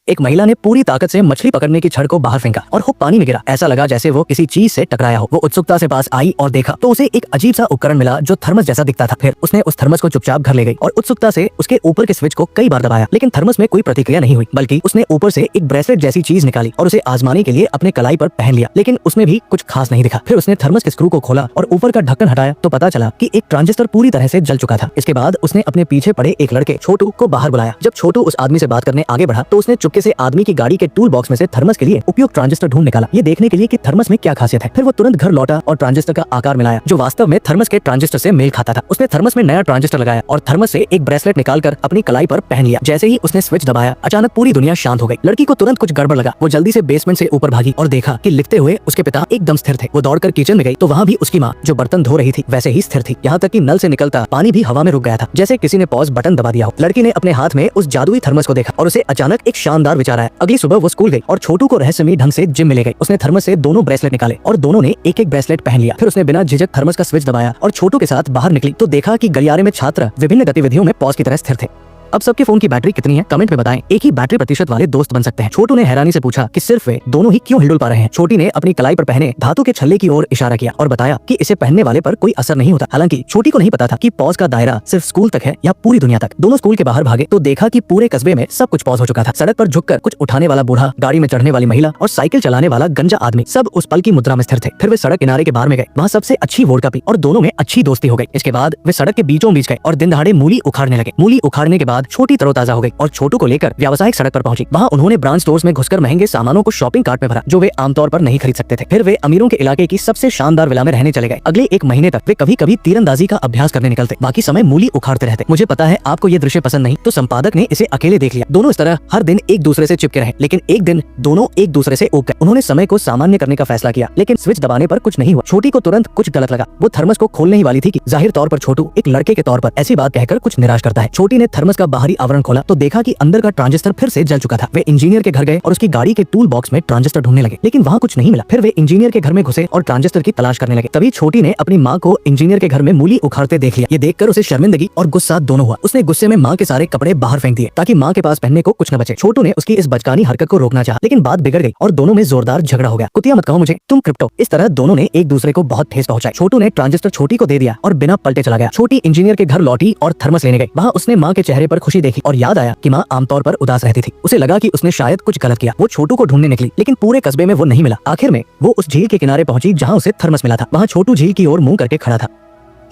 एक महिला ने पूरी ताकत से मछली पकड़ने की छड़ को बाहर फेंका और हुक पानी में गिरा। ऐसा लगा जैसे वो किसी चीज से टकराया हो। वो उत्सुकता से पास आई और देखा तो उसे एक अजीब सा उपकरण मिला जो थर्मस जैसा दिखता था। फिर उसने उस थर्मस को चुपचाप घर ले गई और उत्सुकता से उसके ऊपर के स्विच को कई बार दबाया, लेकिन थर्मस में कोई प्रतिक्रिया नहीं हुई। बल्कि उसने ऊपर से एक ब्रेसलेट जैसी चीज निकाली और उसे आजमाने के लिए अपने कलाई पर पहन लिया, लेकिन उसमें भी कुछ खास नहीं दिखा। फिर उसने थर्मस के स्क्रू को खोला और ऊपर का ढक्कन हटाया तो पता चला कि एक ट्रांजिस्टर पूरी तरह से जल चुका था। इसके बाद उसने अपने पीछे पड़े एक लड़के छोटू को बाहर बुलाया। जब छोटू उस आदमी से बात करने आगे बढ़ा तो उसने चुपके से आदमी की गाड़ी के टूल बॉक्स में से थर्मस के लिए उपयुक्त ट्रांजिस्टर ढूंढ निकाला, ये देखने के लिए कि थर्मस में क्या खासियत है। फिर वो तुरंत घर लौटा और ट्रांजिस्टर का आकार मिलाया जो वास्तव में थर्मस के ट्रांजिस्टर से मेल खाता था। उसने थर्मस में नया ट्रांजिस्टर लगाया और थर्मस से एक ब्रेसलेट निकालकर अपनी कलाई पर पहन लिया। जैसे ही उसने स्विच दबाया अचानक पूरी दुनिया शांत हो गई। लड़की को तुरंत कुछ गड़बड़ लगा। वो जल्दी से बेसमेंट से ऊपर भागी और देखा कि लिखते हुए उसके पिता एकदम स्थिर थे। वो दौड़कर किचन में गई तो वहाँ भी उसकी माँ जो बर्तन धो रही थी वैसे ही स्थिर थी। यहाँ तक कि नल से निकलता पानी भी हवा में रुक गया था, जैसे किसी ने पॉज बटन दबा दिया हो। लड़की ने अपने हाथ में उस जादुई थर्मस को देखा और उसे अचानक एक शानदार विचार आया। अगली सुबह वो स्कूल गई और छोटू को रहस्यमयी ढंग से जिम में ले गई। उसने थर्मस से दोनों ब्रेसलेट निकाले और दोनों ने एक एक ब्रेसलेट पहन लिया। फिर उसने बिना झिझक थर्मस का स्विच दबाया और छोटू के साथ बाहर निकली तो देखा कि गलियारे में छात्र विभिन्न गतिविधियों में पॉज की तरह स्थिर थे। अब सबके फोन की बैटरी कितनी है कमेंट में बताएं। एक ही बैटरी प्रतिशत वाले दोस्त बन सकते हैं। छोटू ने हैरानी से पूछा कि सिर्फ वे दोनों ही क्यों हिलडुल पा रहे हैं। छोटी ने अपनी कलाई पर पहने धातु के छल्ले की ओर इशारा किया और बताया कि इसे पहनने वाले पर कोई असर नहीं होता। हालांकि छोटी को नहीं पता था कि पॉज का दायरा सिर्फ स्कूल तक है या पूरी दुनिया तक। दोनों स्कूल के बाहर भागे तो देखा कि पूरे कस्बे में सब कुछ पॉज हो चुका था। सड़क पर झुककर कुछ उठाने वाला बूढ़ा, गाड़ी में चढ़ने वाली महिला और साइकिल चलाने वाला गंजा आदमी सब उस पल की मुद्रा में स्थिर थे। फिर वे सड़क किनारे के बार में गए, वहाँ सबसे अच्छी वोडका पी और दोनों में अच्छी दोस्ती हो गई। इसके बाद वे सड़क के बीचों बीच गए और दिन दहाड़े मूली उखाड़ने लगे। मूली उखाड़ने के बाद छोटी तरोताजा हो गई और छोटू को लेकर व्यावसायिक सड़क पर पहुंची। वहां उन्होंने ब्रांड स्टोर्स में घुसकर महंगे सामानों को शॉपिंग कार्ट में भरा जो वे आमतौर पर नहीं खरीद सकते थे। फिर वे अमीरों के इलाके की सबसे शानदार विला में रहने चले गए। अगले एक महीने तक वे कभी कभी तीरंदाजी का अभ्यास करने निकलते, बाकी समय मूली उखाड़ते रहते। मुझे पता है आपको ये दृश्य पसंद नहीं, तो संपादक ने इसे अकेले देख लिया। दोनों इस तरह हर दिन एक दूसरे से चिपके रहे, लेकिन एक दिन दोनों एक दूसरे से उब गए। उन्होंने समय को सामान्य करने का फैसला किया, लेकिन स्विच दबाने पर कुछ नहीं हुआ। छोटी को तुरंत कुछ गलत लगा। वो थर्मस को खोलने ही वाली थी कि जाहिर तौर पर छोटू एक लड़के के तौर पर ऐसी बात कहकर कुछ निराश करता है। छोटी ने थर्मस का बाहरी आवरण खोला तो देखा कि अंदर का ट्रांजिस्टर फिर से जल चुका था। वे इंजीनियर के घर गए और उसकी गाड़ी के टूल बॉक्स में ट्रांजिस्टर ढूंढने लगे, लेकिन वहाँ कुछ नहीं मिला। फिर वे इंजीनियर के घर में घुसे और ट्रांजिस्टर की तलाश करने लगे। तभी छोटी ने अपनी माँ को इंजीनियर के घर में मूली उखाड़ते देख लिया। ये देखकर उसे शर्मिंदगी और गुस्सा दोनों हुआ। उसने गुस्से में माँ के सारे कपड़े बाहर फेंक दिए ताकि माँ के पास पहनने को कुछ न बचे। छोटू ने उसकी इस बचकानी हरकत को रोकना चाहा, लेकिन बात बिगड़ गई और दोनों में जोरदार झगड़ा हो गया। कुतिया मत कहो मुझे, तुम क्रिप्टो। इस तरह दोनों ने एक दूसरे को बहुत ठेस पहुंचाई। छोटू ने ट्रांजिस्टर छोटी को दे दिया और बिना पलटे चला गया। छोटी इंजीनियर के घर लौटी और थर्मस लेने गई। वहाँ उसने माँ के चेहरे पर खुशी देखी और याद आया कि माँ आमतौर पर उदास रहती थी। उसे लगा कि उसने शायद कुछ गलत किया। वो छोटू को ढूंढने निकली, लेकिन पूरे कस्बे में वो नहीं मिला। आखिर में वो उस झील के किनारे पहुंची जहाँ उसे थर्मस मिला था। वहाँ छोटू झील की ओर मुंह करके खड़ा था।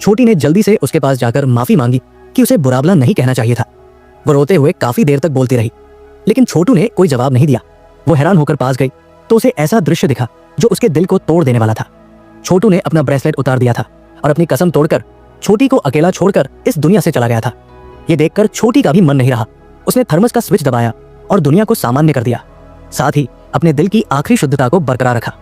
छोटी ने जल्दी से उसके पास जाकर माफी मांगी कि उसे बुरा भला नहीं कहना चाहिए था। वो रोते हुए काफी देर तक बोलती रही, लेकिन छोटू ने कोई जवाब नहीं दिया। वो हैरान होकर पास गई तो उसे ऐसा दृश्य दिखा जो उसके दिल को तोड़ देने वाला था। छोटू ने अपना ब्रेसलेट उतार दिया था और अपनी कसम तोड़कर छोटी को अकेला छोड़कर इस दुनिया से चला गया था। ये देखकर छोटी का भी मन नहीं रहा। उसने थर्मस का स्विच दबाया और दुनिया को सामान्य कर दिया, साथ ही अपने दिल की आखिरी शुद्धता को बरकरार रखा।